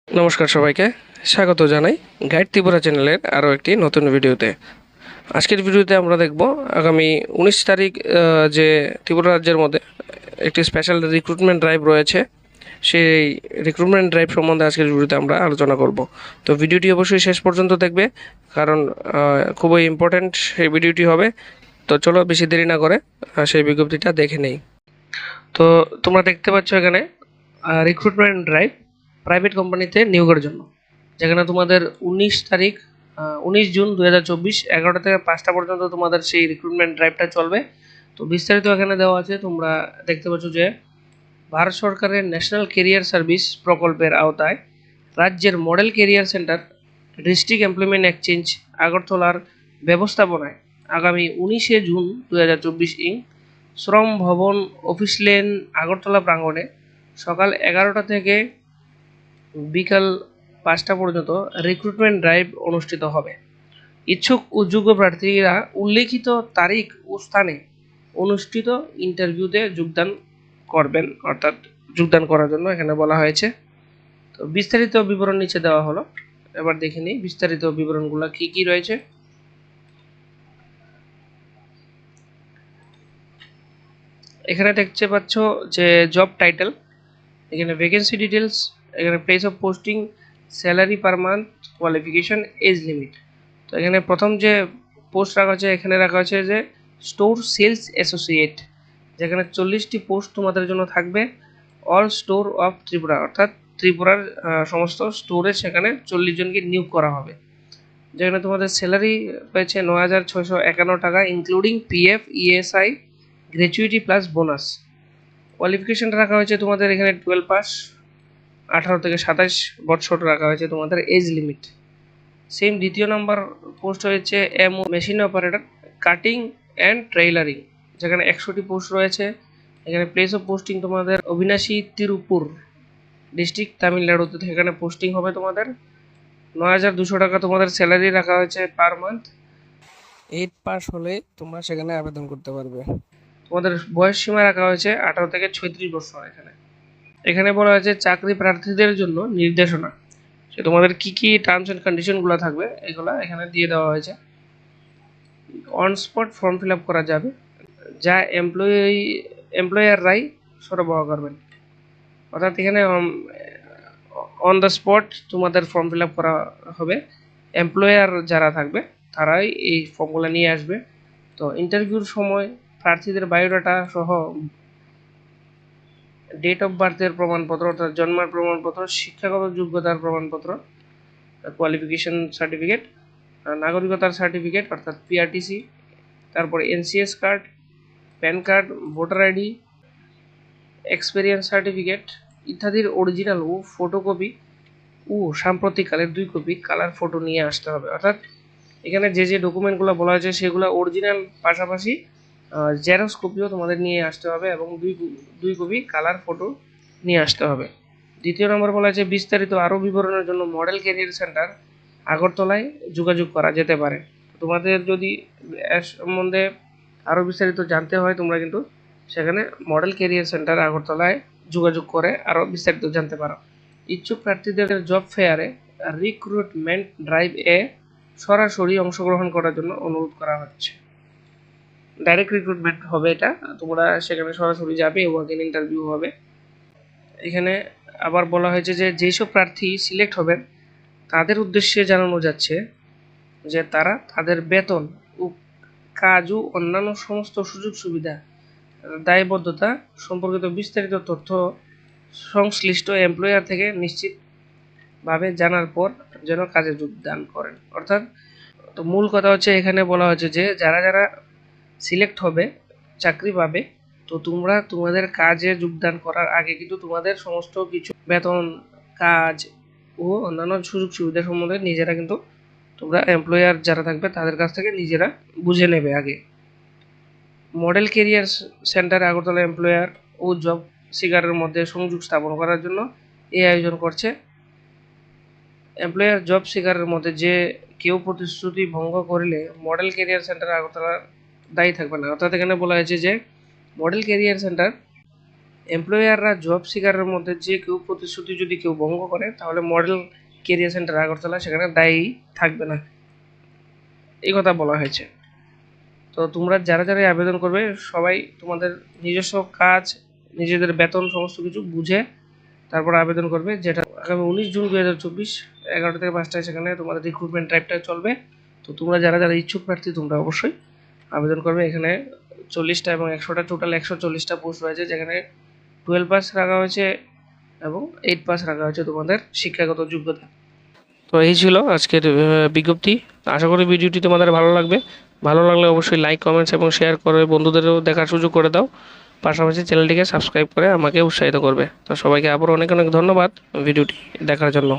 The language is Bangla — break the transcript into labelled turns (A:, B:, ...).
A: নমস্কার সবাইকে স্বাগত জানাই গাইড ত্রিপুরা চ্যানেলের আরও একটি নতুন ভিডিওতে। আজকের ভিডিওতে আমরা দেখব আগামী 19 তারিখ যে ত্রিপুরা রাজ্যের মধ্যে একটি স্পেশাল রিক্রুটমেন্ট ড্রাইভ রয়েছে, সেই রিক্রুটমেন্ট ড্রাইভ সম্বন্ধে আজকের ভিডিওতে আমরা আলোচনা করব। তো ভিডিওটি অবশ্যই শেষ পর্যন্ত দেখবে, কারণ খুবই ইম্পর্ট্যান্ট সেই ভিডিওটি হবে। তো চলো বেশি দেরি না করে সেই বিজ্ঞপ্তিটা দেখে নেই। তো তোমরা দেখতে পাচ্ছ এখানে রিক্রুটমেন্ট ড্রাইভ প্রাইভেট কোম্পানিতে নিয়োগের জন্য, যেখানে তোমাদের 19 জুন 2024 11টা থেকে 5টা পর্যন্ত তোমাদের সেই রিক্রুটমেন্ট ড্রাইভটা চলবে। তো বিস্তারিত এখানে দেওয়া আছে, তোমরা দেখতে পাচ্ছ যে ভারত সরকারের ন্যাশনাল কেরিয়ার সার্ভিস প্রকল্পের আওতায় রাজ্যের model career centre district employment exchange আগরতলার ব্যবস্থাপনায় আগামী 19 জুন 2024 শ্রম ভবন অফিস লেন আগরতলা প্রাঙ্গণে সকাল 11টা থেকে বিকাল 5টা পর্যন্ত রিক্রুটমেন্ট ড্রাইভ অনুষ্ঠিত হবে। ইচ্ছুক ও যোগ্য প্রার্থীরা উল্লেখিত তারিখ ও স্থানে অনুষ্ঠিত ইন্টারভিউতে যোগদান করবেন, অর্থাৎ যোগদান করার জন্য এখানে বলা হয়েছে। তো বিস্তারিত বিবরণ নিচে দেওয়া হলো, এবার দেখে নিই বিস্তারিত বিবরণগুলো কি কি রয়েছে। এখানে দেখতে পাচ্ছ যে জব টাইটেল, এখানে ভ্যাকেন্সি ডিটেলস, এখানে place of posting, salary per month, qualification, age limit. তো এখানে প্রথম যে পোস্ট রাখা হয়েছে, এখানে রাখা হয়েছে যে স্টোর সেলস অ্যাসোসিয়েট, যেখানে 40টি পোস্ট তোমাদের জন্য থাকবে। অল স্টোর অফ ত্রিপুরা, অর্থাৎ ত্রিপুরার সমস্ত স্টোরে সেখানে 40 জনকে নিয়োগ করা হবে। যেখানে তোমাদের স্যালারি পেয়েছে 9,651 টাকা including PF, ESI, gratuity plus bonus. কোয়ালিফিকেশনটা রাখা হয়েছে তোমাদের এখানে 12 পাস, 18 থেকে 27 বছর রাখা হয়েছে তোমাদের এজ লিমিট। সেম দ্বিতীয় নাম্বার পোস্ট হয়েছে এমও মেশিন অপারেটর কাটিং অ্যান্ড ট্রেইলারিং, যেখানে 100টি পোস্ট রয়েছে। এখানে প্লেস অফ পোস্টিং তোমাদের অবিনাশী, তিরুপুর ডিস্ট্রিক্ট, তামিলনাড়ুতে এখানে পোস্টিং হবে তোমাদের। 9,200 টাকা তোমাদের স্যালারি রাখা হয়েছে পার মান্থ। 8 পাস হলে তোমরা সেখানে আবেদন করতে পারবে। তোমাদের বয়স সীমা রাখা হয়েছে 18 থেকে 36 বছর। এখানে বলা হয়েছে চাকরি প্রার্থীদের জন্য নির্দেশনা, সে তোমাদের কি কি টার্মস অ্যান্ড কন্ডিশনগুলো থাকবে এগুলো এখানে দিয়ে দেওয়া হয়েছে। On spot form fill up করা যাবে, যা এমপ্লয়াররাই সরবরাহ করবেন। অর্থাৎ এখানে অন দ্য স্পট তোমাদের ফর্ম ফিল আপ করা হবে, এমপ্লয়ার যারা থাকবে তারাই এই ফর্মগুলো নিয়ে আসবে। তো ইন্টারভিউর সময় প্রার্থীদের বায়োডাটা সহ ডেট অফ বার্থের প্রমাণপত্র, অর্থাৎ জন্মের প্রমাণপত্র, শিক্ষাগত যোগ্যতার প্রমাণপত্র, কোয়ালিফিকেশন সার্টিফিকেট, নাগরিকতার সার্টিফিকেট অর্থাৎ পিআরটিসি, তারপরে NCS card, pan card, voter ID, experience certificate ইত্যাদির অরিজিনাল ও ফটোকপি ও সাম্প্রতিককালের 2 কপি কালার ফটো নিয়ে আসতে হবে। অর্থাৎ এখানে যে যে ডকুমেন্টগুলো বলা হয়েছে সেগুলো অরিজিনাল, পাশাপাশি জেরক্স কপিও তোমাদের নিয়ে আসতে হবে এবং 2 কপি কালার ফটো নিয়ে আসতে হবে। দ্বিতীয় নম্বর বলা হয়েছে বিস্তারিত আরও বিবরণের জন্য মডেল ক্যারিয়ার সেন্টার আগরতলায় যোগাযোগ করা যেতে পারে। তোমাদের যদি এর সম্বন্ধে আরও বিস্তারিত জানতে হয়, তোমরা কিন্তু সেখানে মডেল ক্যারিয়ার সেন্টার আগরতলায় যোগাযোগ করে আরও বিস্তারিত জানতে পারো। ইচ্ছুক প্রার্থীদের জব ফেয়ারে রিক্রুটমেন্ট ড্রাইভ সরাসরি অংশগ্রহণ করার জন্য অনুরোধ করা হচ্ছে। ডাইরেক্ট রিক্রুটমেন্ট হবে এটা, তোমরা সেখানে সরাসরি যাবে, ওয়াক ইন ইন্টারভিউ হবে। এখানে আবার বলা হয়েছে যে যেসব প্রার্থী সিলেক্ট হবেন তাদের উদ্দেশ্যে জানানো যাচ্ছে যে তারা তাদের বেতন ও কাজ ও অন্যান্য সমস্ত সুযোগ সুবিধা, দায়বদ্ধতা সম্পর্কিত বিস্তারিত তথ্য সংশ্লিষ্ট এমপ্লয়ার থেকে নিশ্চিতভাবে জানার পর যেন কাজে যোগদান করেন। অর্থাৎ তো মূল কথা হচ্ছে এখানে বলা হচ্ছে যে যারা যারা সিলেক্ট হবে, চাকরি পাবে, তো তোমরা তোমাদের কাজে যোগদান করার আগে কিন্তু তোমাদের সমস্ত কিছু বেতন, কাজ ও অন্যান্য সুযোগ সুবিধা সম্বন্ধে নিজেরা কিন্তু তোমরা এমপ্লয়ার যারা থাকবে তাদের কাছ থেকে নিজেরা বুঝে নেবে আগে। Model career centre Agartala employer ও জব সিকারের মধ্যে সংযোগ স্থাপন করার জন্য এই আয়োজন করছে। এমপ্লয়ার জব সিকারের মধ্যে যে কেউ প্রতিশ্রুতি ভঙ্গ করলে মডেল কেরিয়ার সেন্টার আগরতলার দায়ী থাকবে না। অর্থাৎ এখানে বলা হয়েছে যে মডেল কেরিয়ার সেন্টার এমপ্লয়াররা জব সিকারের মধ্যে যে কেউ প্রতিশ্রুতি যদি কেউ ভঙ্গ করে তাহলে মডেল কেরিয়ার সেন্টার আগরতলা সেখানে দায়ী থাকবে না, এই কথা বলা হয়েছে। তো তোমরা যারা যারা আবেদন করবে সবাই তোমাদের নিজস্ব কাজ, নিজেদের বেতন সমস্ত কিছু বুঝে তারপর আবেদন করবে। যেটা আগামী 19 জুন 2024 11টা থেকে 5টায় সেখানে তোমাদের রিক্রুটমেন্ট টাইপটা চলবে। তো তোমরা যারা যারা ইচ্ছুক প্রার্থী তোমরা অবশ্যই আবেদন করবে। এখানে 40টা এবং 100টা টোটাল 140টা পোস্ট রয়েছে, যেখানে 12 পাস রাখা হয়েছে এবং 8 পাস রাখা হয়েছে তোমাদের শিক্ষাগত যোগ্যতা। তো এই ছিল আজকের বিজ্ঞপ্তি। আশা করি ভিডিওটি তোমাদের ভালো লাগবে। ভালো লাগলে অবশ্যই লাইক, কমেন্টস এবং শেয়ার করে বন্ধুদেরও দেখার সুযোগ করে দাও। পাশাপাশি চ্যানেলটিকে সাবস্ক্রাইব করে আমাকে উৎসাহিত করবে। তো সবাইকে আবারও অনেক অনেক ধন্যবাদ ভিডিওটি দেখার জন্য।